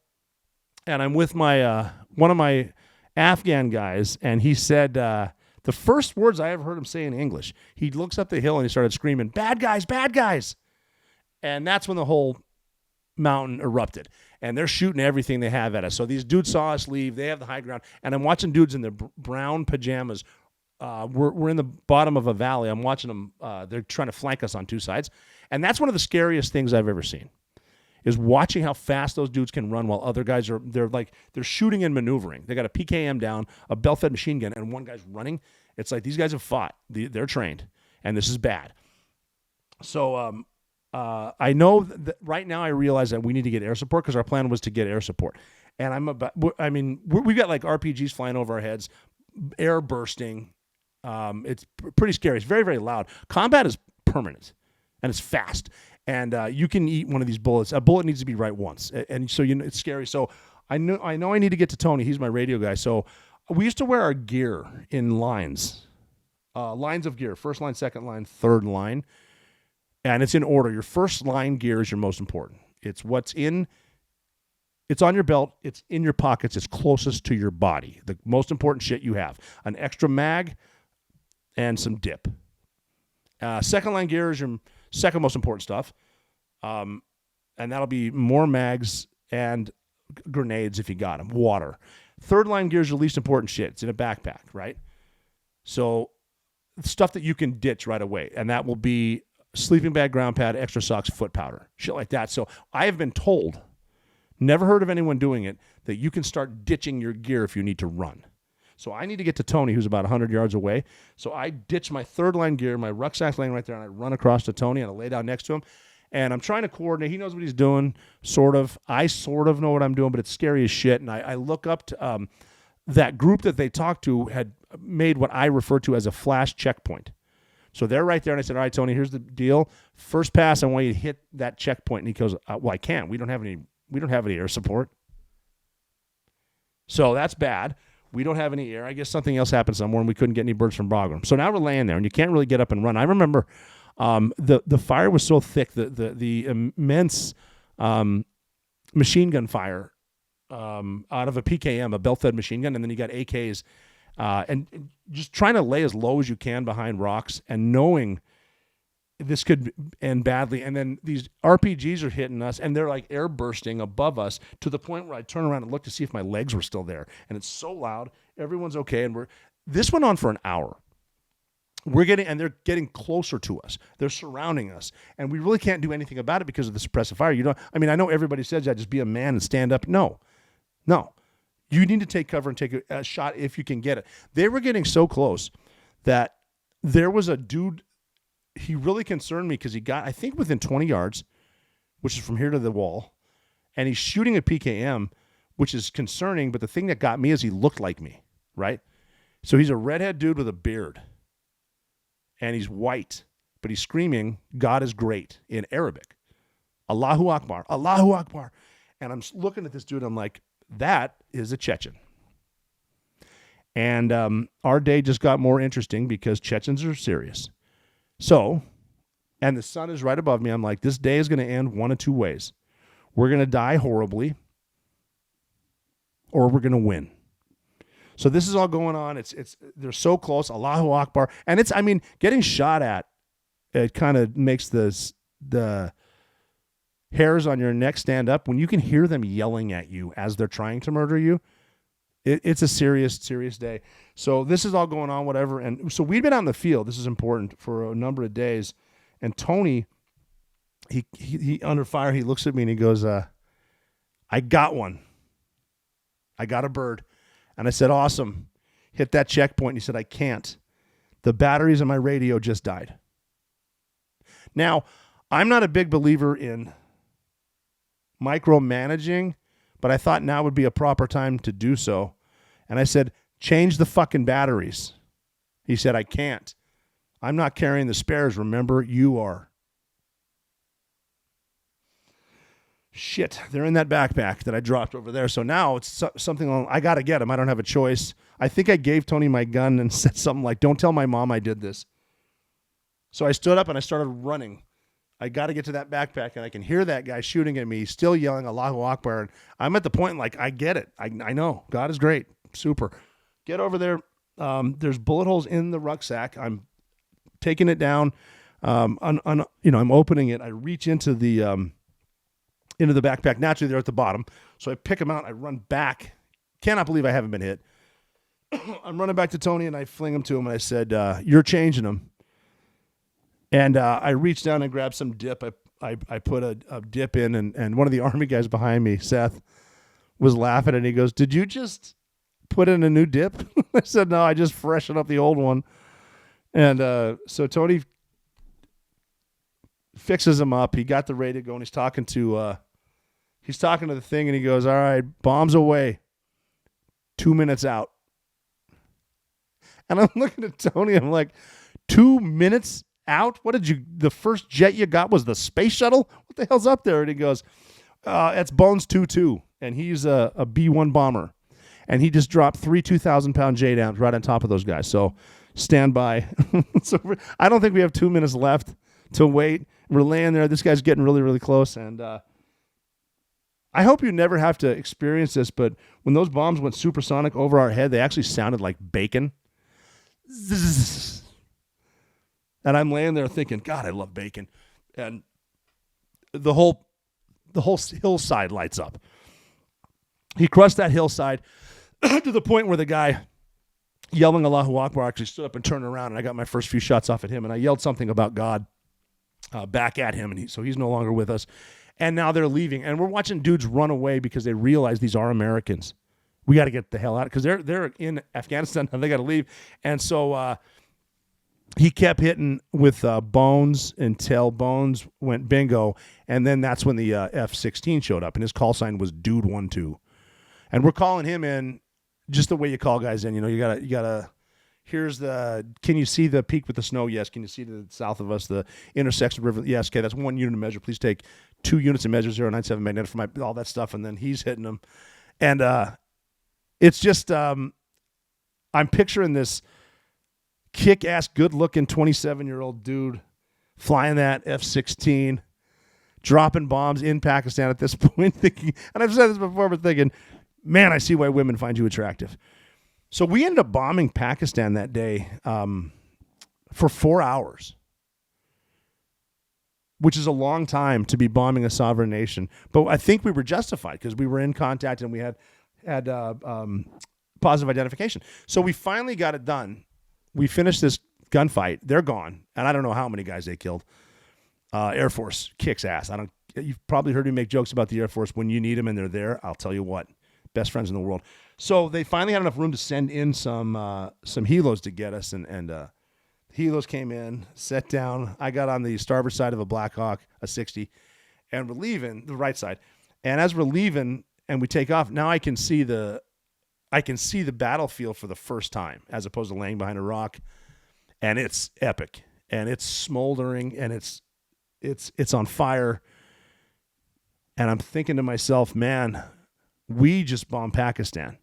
and I'm with my one of my Afghan guys, and he said the first words I ever heard him say in English, he looks up the hill and he started screaming, "Bad guys, bad guys." And that's when the whole mountain erupted. And they're shooting everything they have at us. So these dudes saw us leave. They have the high ground. And I'm watching dudes in their brown pajamas. We're in the bottom of a valley. I'm watching them. They're trying to flank us on two sides. And that's one of the scariest things I've ever seen, is watching how fast those dudes can run while other guys they're shooting and maneuvering. They got a PKM down, a belt-fed machine gun, and one guy's running. It's like these guys have fought. They're trained, and this is bad. So I know that right now I realize that we need to get air support, because our plan was to get air support. And we've got like RPGs flying over our heads, air bursting. It's pretty scary. It's very, very loud. Combat is permanent, and it's fast. And you can eat one of these bullets. A bullet needs to be right once, and so it's scary. So I know I need to get to Tony. He's my radio guy. So we used to wear our gear in lines of gear: first line, second line, third line, and it's in order. Your first line gear is your most important. It's on your belt. It's in your pockets. It's closest to your body. The most important shit you have: an extra mag and some dip. Second line gear is your second most important stuff, and that'll be more mags and grenades if you got them. Water. Third line gear is your least important shit. It's in a backpack, right? So stuff that you can ditch right away, and that will be sleeping bag, ground pad, extra socks, foot powder, shit like that. So I have been told, never heard of anyone doing it, that you can start ditching your gear if you need to run. So I need to get to Tony, who's about 100 yards away. So I ditch my third line gear, my rucksack's laying right there, and I run across to Tony, and I lay down next to him. And I'm trying to coordinate. He knows what he's doing, sort of. I sort of know what I'm doing, but it's scary as shit. And I look up to that group that they talked to had made what I refer to as a flash checkpoint. So they're right there, and I said, all right, Tony, here's the deal. First pass, I want you to hit that checkpoint. And he goes, well, I can't. We don't have any air support. So that's bad. We don't have any air. I guess something else happened somewhere, and we couldn't get any birds from Bagram. So now we're laying there, and you can't really get up and run. I remember the fire was so thick, the immense machine gun fire out of a PKM, a belt-fed machine gun, and then you got AKs, and just trying to lay as low as you can behind rocks and knowing this could end badly. And then these RPGs are hitting us, and they're like air bursting above us to the point where I turn around and look to see if my legs were still there. And it's so loud. Everyone's okay. And this went on for an hour. They're getting closer to us. They're surrounding us. And we really can't do anything about it because of the suppressive fire. I know everybody says that, just be a man and stand up. No. You need to take cover and take a shot if you can get it. They were getting so close that there was a dude. He really concerned me because he got, I think, within 20 yards, which is from here to the wall, and he's shooting a PKM, which is concerning, but the thing that got me is he looked like me, right? So he's a redhead dude with a beard, and he's white, but he's screaming, "God is great," in Arabic. Allahu Akbar, Allahu Akbar. And I'm looking at this dude, I'm like, that is a Chechen. And our day just got more interesting because Chechens are serious. So, and the sun is right above me. I'm like, this day is going to end one of two ways. We're going to die horribly, or we're going to win. So this is all going on. They're so close. Allahu Akbar. And getting shot at, it kind of makes the hairs on your neck stand up when you can hear them yelling at you as they're trying to murder you. It's a serious day. So this is all going on, whatever. And so we'd been out in the field. This is important for a number of days. And Tony, he under fire, he looks at me and he goes, I got one. I got a bird. And I said, awesome. Hit that checkpoint. And he said, I can't. The batteries in my radio just died. Now, I'm not a big believer in micromanaging, but I thought now would be a proper time to do so. And I said, change the fucking batteries. He said, I can't. I'm not carrying the spares. Remember, you are. Shit, they're in that backpack that I dropped over there. So now it's something I got to get them. I don't have a choice. I think I gave Tony my gun and said something like, don't tell my mom I did this. So I stood up and I started running. I got to get to that backpack, and I can hear that guy shooting at me, still yelling Allahu Akbar. And I'm at the point like, I get it. I know. God is great. Super. Get over there. There's bullet holes in the rucksack. I'm taking it down. I'm opening it. I reach into the backpack. Naturally, they're at the bottom. So I pick them out. I run back. Cannot believe I haven't been hit. I'm running back to Tony, and I fling them to him, and I said, you're changing them. And I reached down and grabbed some dip. I put a dip in, and one of the Army guys behind me, Seth, was laughing, and he goes, did you just put in a new dip? I said, no, I just freshened up the old one. And so Tony fixes him up. He got the radio going. He's talking to the thing, and he goes, all right, bombs away. 2 minutes out. And I'm looking at Tony. I'm like, 2 minutes out? The first jet you got was the space shuttle? What the hell's up there? And he goes, it's Bones 2-2. And he's a B-1 bomber. And he just dropped 3 2,000-pound JDAMs right on top of those guys. So stand by. So I don't think we have 2 minutes left to wait. We're laying there. This guy's getting really, really close. And I hope you never have to experience this, but when those bombs went supersonic over our head, they actually sounded like bacon. Zzz. And I'm laying there thinking, God, I love bacon. And the whole hillside lights up. He crushed that hillside to the point where the guy yelling Allahu Akbar actually stood up and turned around, and I got my first few shots off at him, and I yelled something about God back at him, and so he's no longer with us. And now they're leaving, and we're watching dudes run away because they realize these are Americans. We got to get the hell out, because they're in Afghanistan, and they got to leave. And so he kept hitting with Bones until Bones went bingo, and then that's when the F-16 showed up, and his call sign was Dude 1-2. And we're calling him in just the way you call guys in. You know, you gotta. Here's the. Can you see the peak with the snow? Yes. Can you see to the south of us the intersection river? Yes. Okay, that's 1 unit of measure. Please take 2 units of measure. 097 magnetic for all that stuff, and then he's hitting them, and it's just I'm picturing this kick-ass, good-looking 27-year-old dude flying that F-16, dropping bombs in Pakistan at this point, thinking, and I've said this before, but thinking, man, I see why women find you attractive. So we ended up bombing Pakistan that day for 4 hours, which is a long time to be bombing a sovereign nation. But I think we were justified because we were in contact and we had positive identification. So we finally got it done. We finished this gunfight. They're gone, and I don't know how many guys they killed. Air Force kicks ass. You've probably heard me make jokes about the Air Force. When you need them and they're there, I'll tell you what. Best friends in the world. So they finally had enough room to send in some helos to get us, and helos came in, sat down. I got on the starboard side of a Black Hawk, a 60, and we're leaving the right side. And as we're leaving and we take off, now I can see the battlefield for the first time, as opposed to laying behind a rock, and it's epic, and it's smoldering, and it's on fire. And I'm thinking to myself, man, we just bombed Pakistan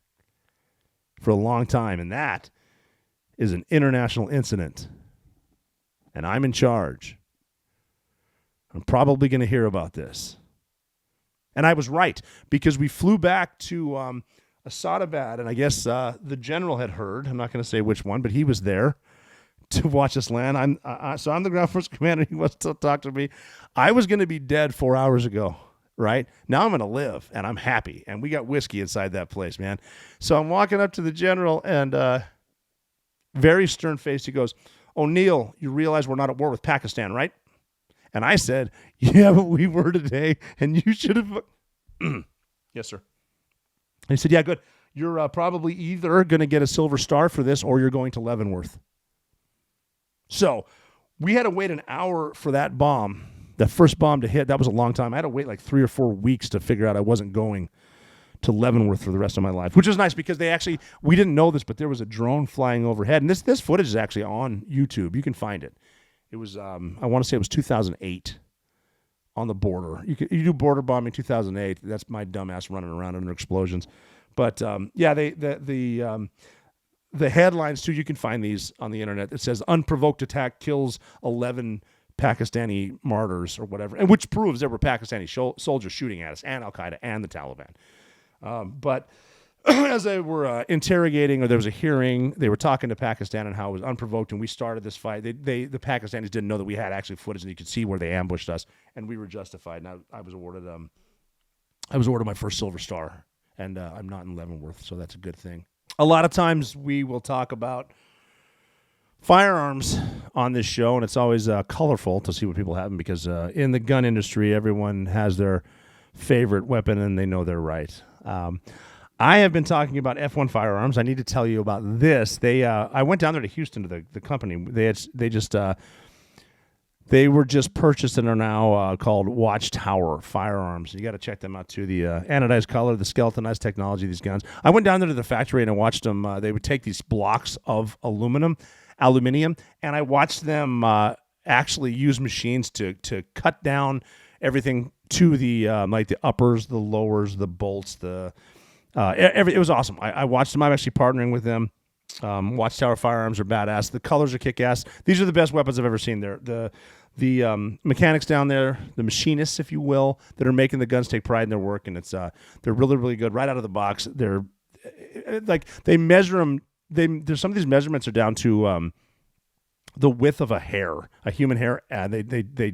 for a long time, and that is an international incident, and I'm in charge. I'm probably going to hear about this. And I was right, because we flew back to Asadabad, and I guess the general had heard. I'm not going to say which one, but he was there to watch us land. So I'm the ground force commander. He wants to talk to me. I was going to be dead 4 hours ago. right? Now I'm going to live, and I'm happy. And we got whiskey inside that place, man. So I'm walking up to the general, and very stern-faced, he goes, "O'Neill, you realize we're not at war with Pakistan, right?" And I said, "Yeah, but we were today, and you should have..." "Yes, sir." And he said, "Yeah, good. You're probably either going to get a Silver Star for this, or you're going to Leavenworth." So we had to wait an hour for that bomb, the first bomb to hit. That was a long time. I had to wait like 3 or 4 weeks to figure out I wasn't going to Leavenworth for the rest of my life, which was nice because we didn't know this, but there was a drone flying overhead. And this footage is actually on YouTube. You can find it. It was, I want to say it was 2008 on the border. You do border bombing 2008. That's my dumbass running around under explosions. But yeah, the headlines too, you can find these on the internet. It says unprovoked attack kills 11 Pakistani martyrs or whatever, and which proves there were Pakistani soldiers shooting at us, and Al-Qaeda and the Taliban. But as they were interrogating, or there was a hearing, they were talking to Pakistan and how it was unprovoked, and we started this fight. The Pakistanis didn't know that we had actually footage, and you could see where they ambushed us, and we were justified. And I was awarded my first Silver Star, and I'm not in Leavenworth, so that's a good thing. A lot of times we will talk about firearms on this show, and it's always colorful to see what people have, because in the gun industry, everyone has their favorite weapon, and they know they're right. I have been talking about F1 firearms. I need to tell you about this. I went down there to Houston to the company. They were just purchased and are now called Watchtower Firearms. You got to check them out too. The anodized color, the skeletonized technology of these guns. I went down there to the factory and I watched them. They would take these blocks of aluminium, and I watched them actually use machines to cut down everything to the like the uppers, the lowers, the bolts, it was awesome. I watched them. I'm actually partnering with them. Watchtower Firearms are badass. The colors are kick-ass. These are the best weapons I've ever seen. The mechanics down there, the machinists, if you will, that are making the guns take pride in their work, and they're really, really good right out of the box. They're like, they measure them. There's some of these measurements are down to the width of a hair, a human hair. They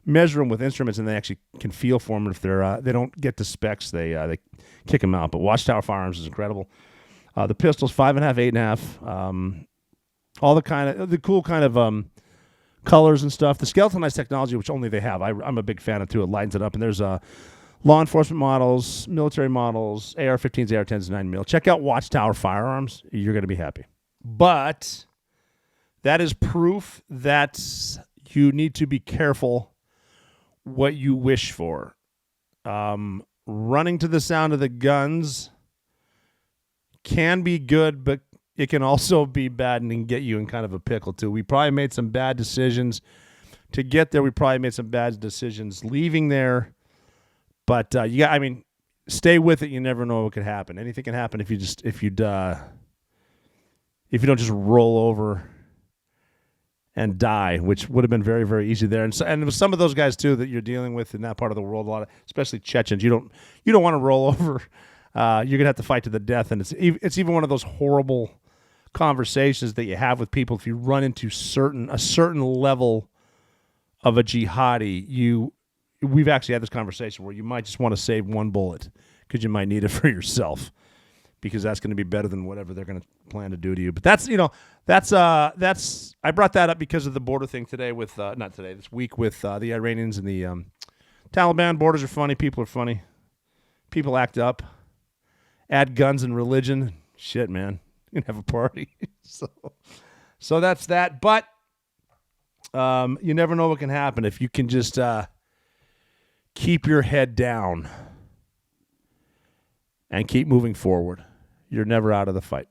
measure them with instruments, and they actually can feel for them. If they don't get the specs, they kick them out. But Watchtower Firearms is incredible. The pistols, 5.5, 8.5, all the cool kind of colors and stuff. The skeletonized technology, which only they have, I'm a big fan of too. It lightens it up, and there's law enforcement models, military models, AR-15s, AR-10s, 9mm. Check out Watchtower Firearms. You're going to be happy. But that is proof that you need to be careful what you wish for. Running to the sound of the guns can be good, but it can also be bad and can get you in kind of a pickle too. We probably made some bad decisions to get there. We probably made some bad decisions leaving there, but stay with it. You never know what could happen. Anything can happen if you don't just roll over and die, which would have been very, very easy there. And with some of those guys too that you're dealing with in that part of the world, a lot of, especially Chechens, you don't want to roll over. You're gonna have to fight to the death, and it's even one of those horrible conversations that you have with people if you run into a certain level of a jihadi. We've actually had this conversation where you might just want to save one bullet because you might need it for yourself, because that's going to be better than whatever they're going to plan to do to you. But that's I brought that up because of the border thing today with this week with the Iranians and the Taliban. Borders are funny. People are funny. People act up. Add guns and religion. Shit, man. You can have a party. So that's that. But you never know what can happen if you can just keep your head down and keep moving forward. You're never out of the fight.